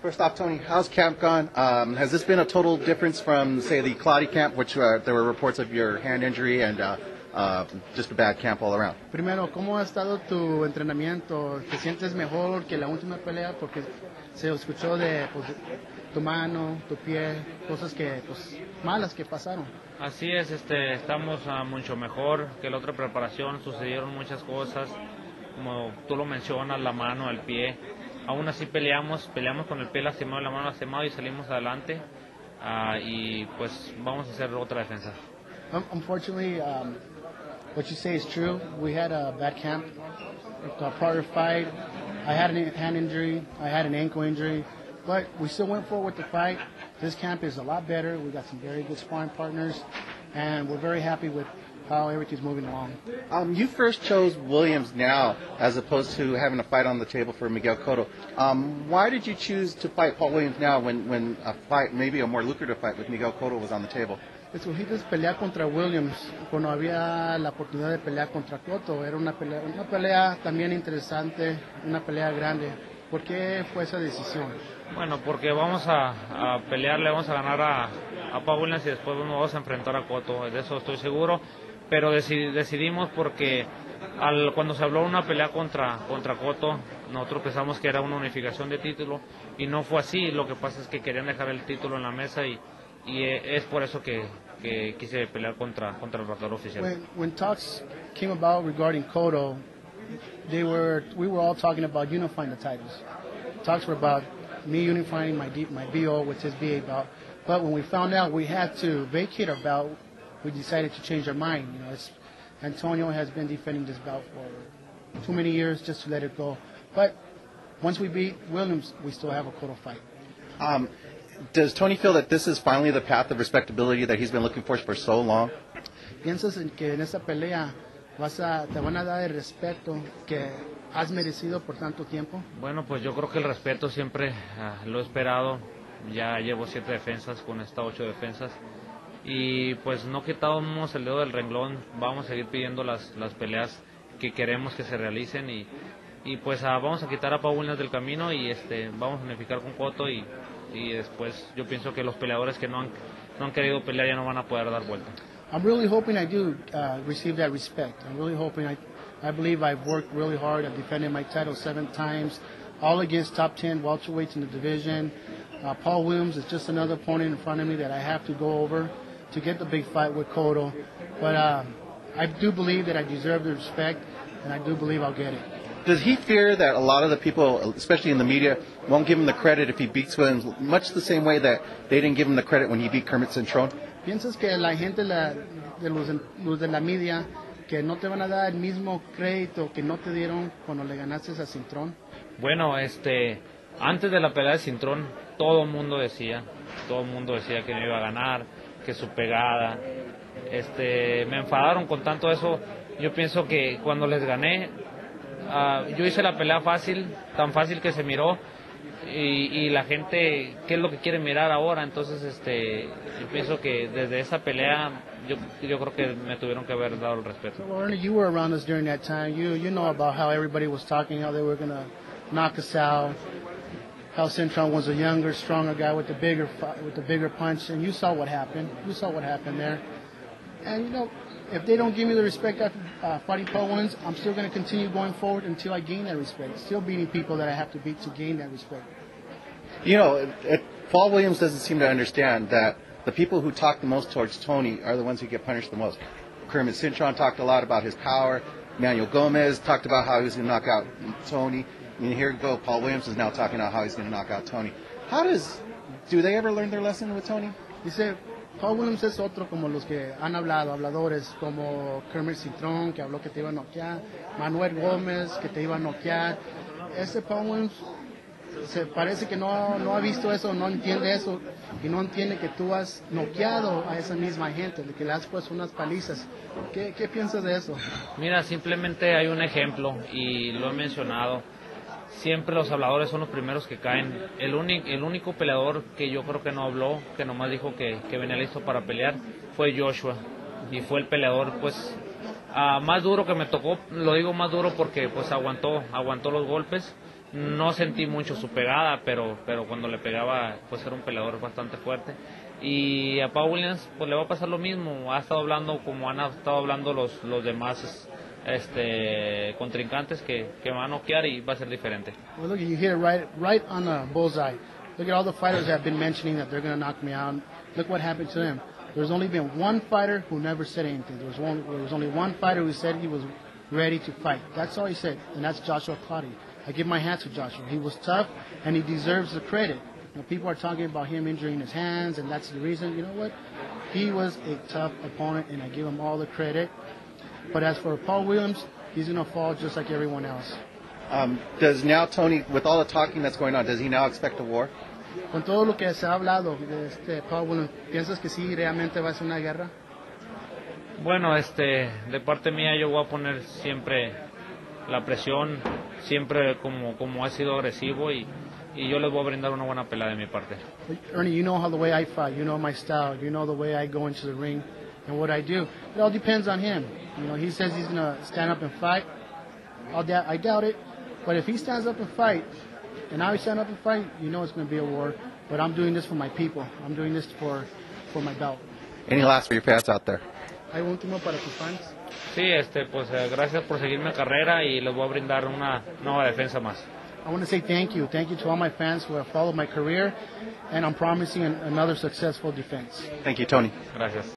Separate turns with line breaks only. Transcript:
First off, Tony, how's camp gone? Has this been a total difference from, say, the Claudia camp, which there were reports of your hand injury and just a bad camp all around?
Primero, ¿cómo ha estado tu entrenamiento? ¿Te sientes mejor que la última pelea? Porque se escuchó de pues, tu mano, tu pie, cosas que pues, malas que pasaron.
Así es, estamos mucho mejor que la otra preparación, sucedieron muchas cosas, como tú lo mencionas, la mano, el pie. Aún así peleamos con el pie lastimado y la mano lastimada y salimos adelante y pues vamos a hacer otra defensa.
Unfortunately, what you say is true. We had a bad camp. Prior fight, I had a hand injury, I had an ankle injury, but we still went forward with the fight. This camp is a lot better. We got some very good sparring partners, and we're very happy with how everything's moving along.
You first chose Williams now as opposed to having a fight on the table for Miguel Cotto. Why did you choose to fight Paul Williams now when a fight, maybe a more lucrative fight with Miguel Cotto was on the table?
Escogiste pelear contra Williams cuando había la oportunidad de pelear contra Cotto. Era una pelea también interesante, una pelea grande. ¿Por qué fue esa decisión?
Bueno, porque vamos a pelear, le vamos a ganar a Paul Williams y después nos vamos a enfrentar a Cotto, de eso estoy seguro. Pero decidimos porque cuando se habló una pelea contra Cotto, nosotros pensamos que era una unificación de título y no fue así. Lo que pasa es que querían dejar el título en la mesa y es por eso que quise pelear contra el ratador oficial.
When talks came about regarding Cotto, we were all talking about unifying the titles. Talks were about me unifying my BO with his BA belt. But when we found out we had to vacate our belt, we decided to change our mind. Antonio has been defending this belt for too many years just to let it go. But once we beat Williams, we still have a Cotto fight.
Does Tony feel that this is finally the path of respectability that he's been looking for so long?
¿Piensas que en esa pelea te van a dar el respeto que has merecido por tanto tiempo?
Bueno, pues yo creo que el respeto siempre lo he esperado. Ya llevo 7 defensas con estas 8 defensas. Y pues no quitamos el dedo del renglón, vamos a seguir pidiendo las peleas que queremos que se realicen y pues vamos a quitar a Paul Williams del camino y vamos a unificar con Cotto y después yo pienso que los peleadores que no han querido pelear ya no van a poder dar vuelta.
I'm really hoping I do receive that respect. I'm really hoping I believe I've worked really hard. I've defended my title 7 times, all against top 10 welterweights in the division. Paul Williams is just another opponent in front of me that I have to go over to get the big fight with Cotto. But I do believe that I deserve the respect, and I do believe I'll get it.
Does he fear that a lot of the people, especially in the media, won't give him the credit if he beats Williams, much the same way that they didn't give him the credit when he beat Kermit Cintron?
¿Piensas que la gente de los de la media que no te van a dar el mismo crédito que no te dieron cuando le ganaste a Cintron?
Bueno, antes de la pelea de Cintron, todo el mundo decía que me iba a ganar, que su pegada, me enfadaron con tanto eso. Yo pienso que cuando les gané, yo hice la pelea fácil, tan fácil que se miró y la gente, ¿qué es lo que quiere mirar ahora? Entonces, yo pienso que desde esa pelea, yo creo que me tuvieron que haber dado el respeto.
So, Ernie, you were around us during that time. You know about how everybody was talking, how they were going to knock us out. How Cintron was a younger, stronger guy with the bigger punch, and you saw what happened. You saw what happened there. And if they don't give me the respect after fighting Paul Williams, I'm still going to continue going forward until I gain that respect. Still beating people that I have to beat to gain that respect.
Paul Williams doesn't seem to understand that the people who talk the most towards Tony are the ones who get punished the most. Kermit Cintron talked a lot about his power. Manuel Gomez talked about how he was going to knock out Tony. And here you go, Paul Williams is now talking about how he's going to knock out Tony. Do they ever learn their lesson with Tony?
Dice, Paul Williams es otro como los que han habladores, como Kermit Cintron, que habló que te iba a noquear, Manuel Gómez, que te iba a noquear. Paul Williams parece que no ha visto eso, no entiende eso, y no entiende que tú has noqueado a esa misma gente, de que le has puesto unas palizas. ¿Qué piensas de eso?
Mira, simplemente hay un ejemplo, y lo he mencionado. Siempre los habladores son los primeros que caen. El único peleador que yo creo que no habló, que nomás dijo que venía listo para pelear, fue Joshua. Y fue el peleador pues más duro que me tocó. Lo digo más duro porque pues aguantó los golpes. No sentí mucho su pegada, pero cuando le pegaba, pues era un peleador bastante fuerte. Y a Paul Williams, pues le va a pasar lo mismo. Ha estado hablando como han estado hablando los demás contrincantes que van a noquear y va a ser diferente.
Well, look, you hit it right on the bullseye. Look at all the fighters that have been mentioning that they're going to knock me out. Look what happened to them. There's only been one fighter who never said anything. There was only one fighter who said he was ready to fight. That's all he said, and that's Joshua Clottey. I give my hat to Joshua. He was tough, and he deserves the credit. You know, people are talking about him injuring his hands, and that's the reason. You know what? He was a tough opponent, and I give him all the credit. But as for Paul Williams, he's going to fall just like everyone else.
Does now Tony, with all the talking that's going on, does he now expect a war?
Con todo lo que se ha hablado de Paul Williams, ¿piensas que sí realmente va a ser una guerra?
Bueno, de parte mía yo voy a poner siempre la presión, siempre como ha sido agresivo y yo les voy a brindar una buena pelea de mi parte.
Ernie, you know how the way I fight, you know my style, you know the way I go into the ring and what I do. It all depends on him. You know, he says he's going to stand up and fight. I doubt it. But if he stands up and fight, and I stand up and fight, you know it's going to be a war. But I'm doing this for my people. I'm doing this for my belt.
Any last for your fans out there?
¿Hay un último para tus fans?
Sí, pues gracias por seguir mi carrera y les voy a brindar una nueva defensa más.
I want to say thank you. Thank you to all my fans who have followed my career, and I'm promising another successful defense.
Thank you, Tony.
Gracias.